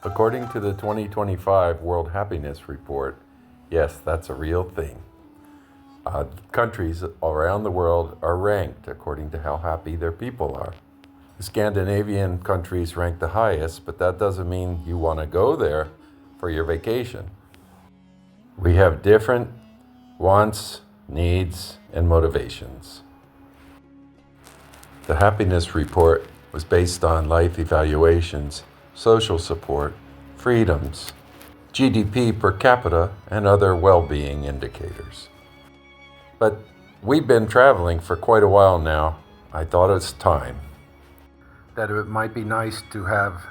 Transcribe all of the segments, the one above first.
According to the 2025 World Happiness Report, yes, that's a real thing. Countries around the world are ranked according to how happy their people are. The Scandinavian countries rank the highest, but that doesn't mean you want to go there for your vacation. We have different wants, needs, and motivations. The happiness report was based on life evaluations, social support, freedoms, GDP per capita, and other well-being indicators. But we've been traveling for quite a while now. I thought it's time that it might be nice to have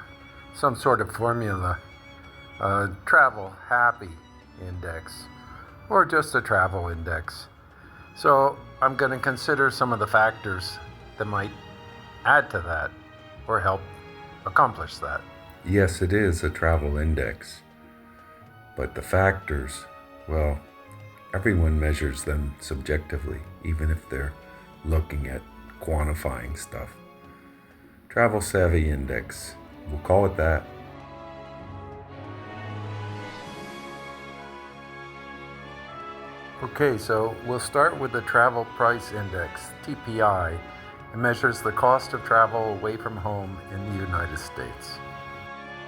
some sort of formula, a travel happy index, or just a travel index. So I'm going to consider some of the factors that might add to that or help accomplish that. Yes, it is a travel index, but the factors, well, everyone measures them subjectively, even if they're looking at quantifying stuff. Travel Savvy Index, we'll call it that. Okay, so we'll start with the Travel Price Index, TPI. It measures the cost of travel away from home in the United States.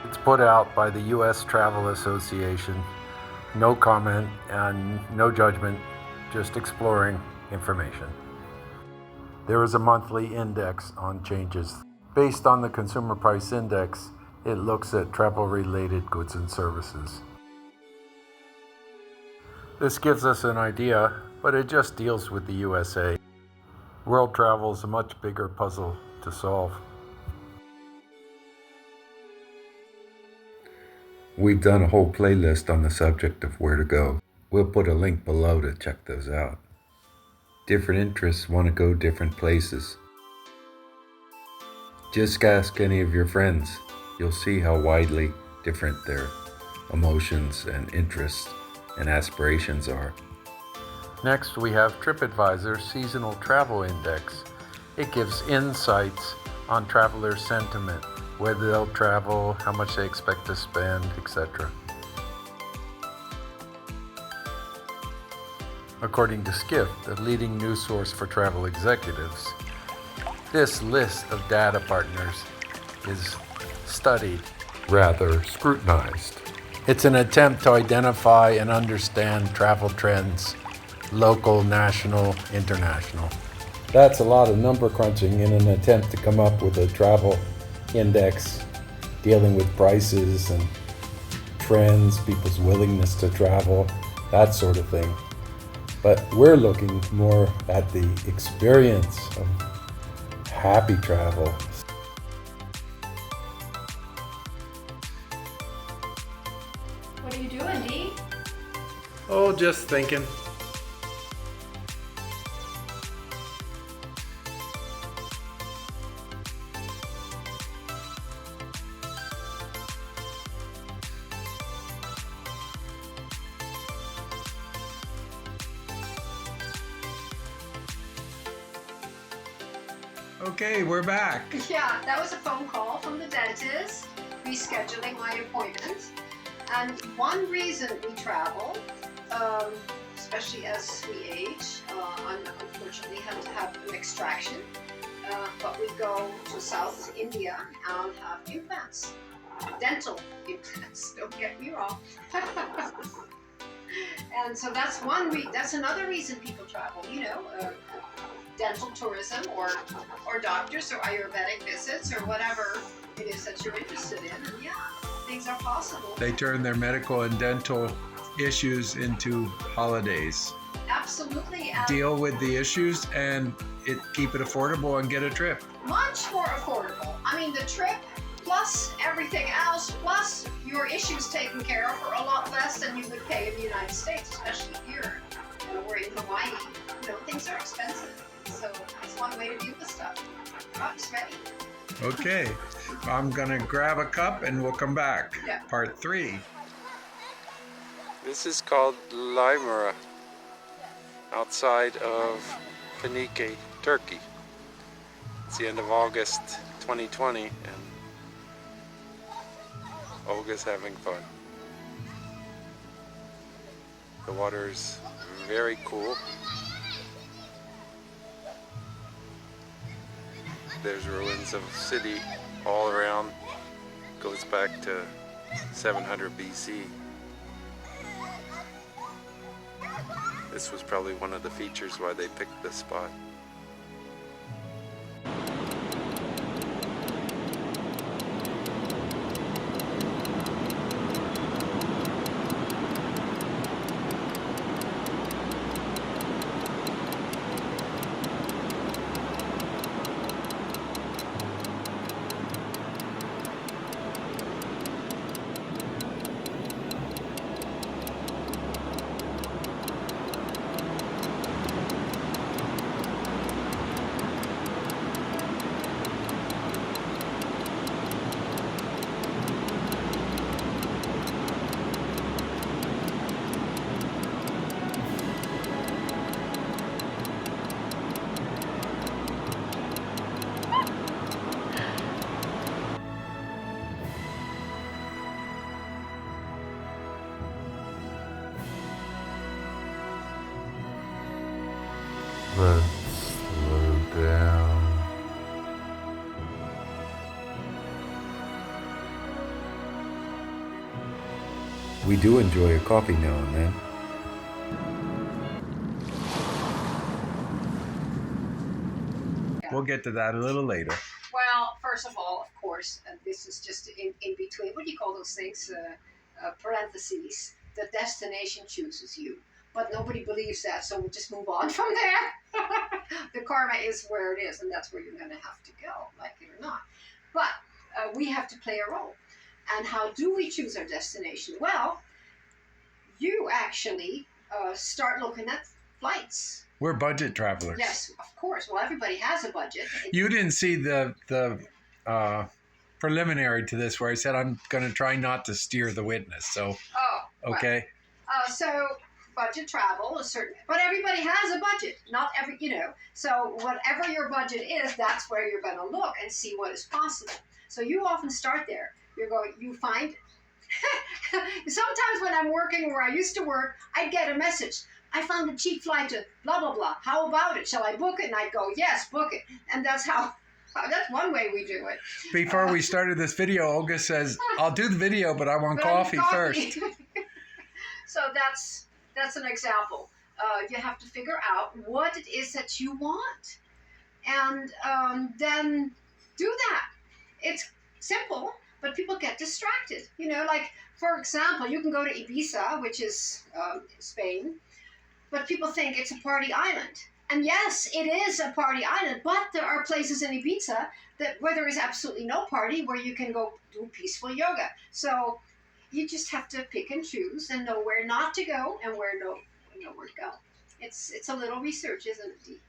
It's put out by the U.S. Travel Association. No comment and no judgment, just exploring information. There is a monthly index on changes. Based on the Consumer Price Index, it looks at travel-related goods and services. This gives us an idea, but it just deals with the USA. World travel is a much bigger puzzle to solve. We've done a whole playlist on the subject of where to go. We'll put a link below to check those out. Different interests want to go different places. Just ask any of your friends. You'll see how widely different their emotions and interests and aspirations are. Next, we have TripAdvisor's Seasonal Travel Index. It gives insights on travelers' sentiment, whether they'll travel, how much they expect to spend, etc. According to Skift, the leading news source for travel executives, this list of data partners is studied, rather scrutinized. It's an attempt to identify and understand travel trends, local, national, international. That's a lot of number crunching in an attempt to come up with a travel index dealing with prices and trends, people's willingness to travel, that sort of thing. But we're looking more at the experience of happy travel. What are you doing, Dee? Oh, just thinking. Okay, we're back. Yeah, that was a phone call from the dentist, rescheduling my appointment. And one reason we travel, especially as we age, unfortunately have to have an extraction, but we go to South India and have implants, dental implants, don't get me wrong. And so that's another reason people travel, dental tourism or doctors or Ayurvedic visits or whatever it is that you're interested in. And yeah, things are possible. They turn their medical and dental issues into holidays. Absolutely. And deal with the issues and keep it affordable and get a trip. Much more affordable. I mean, the trip plus everything else, plus your issues taken care of for a lot less than you would pay in the United States, especially here. We're in Hawaii. Things are expensive. So that's one way to deal with stuff. Cup's ready. Okay, I'm gonna grab a cup and we'll come back. Yeah. Part 3. This is called Limera, outside of Finike, Turkey. It's the end of August 2020, and Olga's having fun. The water's very cool. There's ruins of a city all around. Goes back to 700 BC. This was probably one of the features why they picked this spot. Let's slow down. We do enjoy a coffee now and then. We'll get to that a little later. Well, first of all, of course, this is just in between. What do you call those things? Parentheses. The destination chooses you. But nobody believes that, so we'll just move on from there. The karma is where it is, and that's where you're going to have to go, like it or not. But we have to play a role. And how do we choose our destination? Well, you actually start looking at flights. We're budget travelers. Yes, of course. Well, everybody has a budget. You didn't see the preliminary to this where I said I'm going to try not to steer the witness. So, okay. So budget travel is certain, but everybody has a budget. Not every, So whatever your budget is, that's where you're going to look and see what is possible. So you often start there. You find. Sometimes when I'm working where I used to work, I'd get a message. I found a cheap flight to blah, blah, blah. How about it? Shall I book it? And I'd go, yes, book it. And that's one way we do it. Before we started this video, Olga says, I'll do the video, but I want coffee first. So that's an example. You have to figure out what it is that you want. And then do that. It's simple, but people get distracted. Like, for example, you can go to Ibiza, which is Spain, but people think it's a party island. And yes, it is a party island, but there are places in Ibiza where there is absolutely no party, where you can go do peaceful yoga. So you just have to pick and choose and know where not to go and where to go. It's a little research, isn't it, Dee?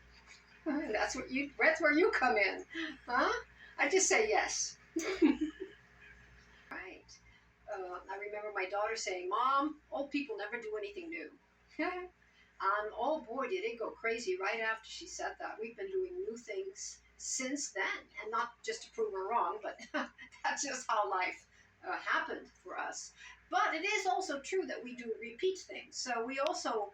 That's where you come in, huh? I just say yes. Right. I remember my daughter saying, "Mom, old people never do anything new." And oh boy, did it go crazy right after she said that. We've been doing new things since then, and not just to prove her wrong, but that's just how life happened for us. But it is also true that we do repeat things. So we also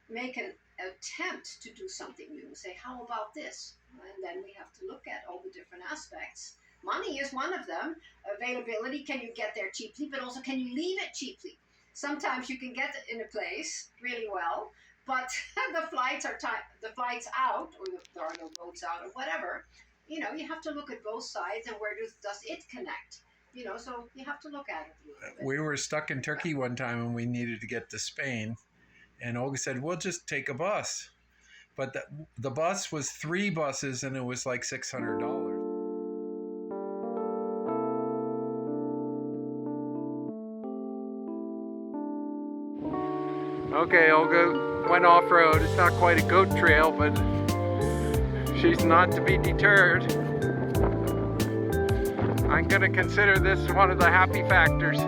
make an attempt to do something new. Say, how about this? And then we have to look at all the different aspects. Money is one of them. Availability, can you get there cheaply, but also can you leave it cheaply? Sometimes you can get in a place really well, but the flights out, or there are no boats out, or whatever. You have to look at both sides, and where does it connect? So you have to look at it a little bit. We were stuck in Turkey one time, and we needed to get to Spain, and Olga said, "We'll just take a bus," but the bus was 3 buses, and it was like $600. Okay, Olga went off-road. It's not quite a goat trail, but she's not to be deterred. I'm going to consider this one of the happy factors.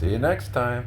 See you next time.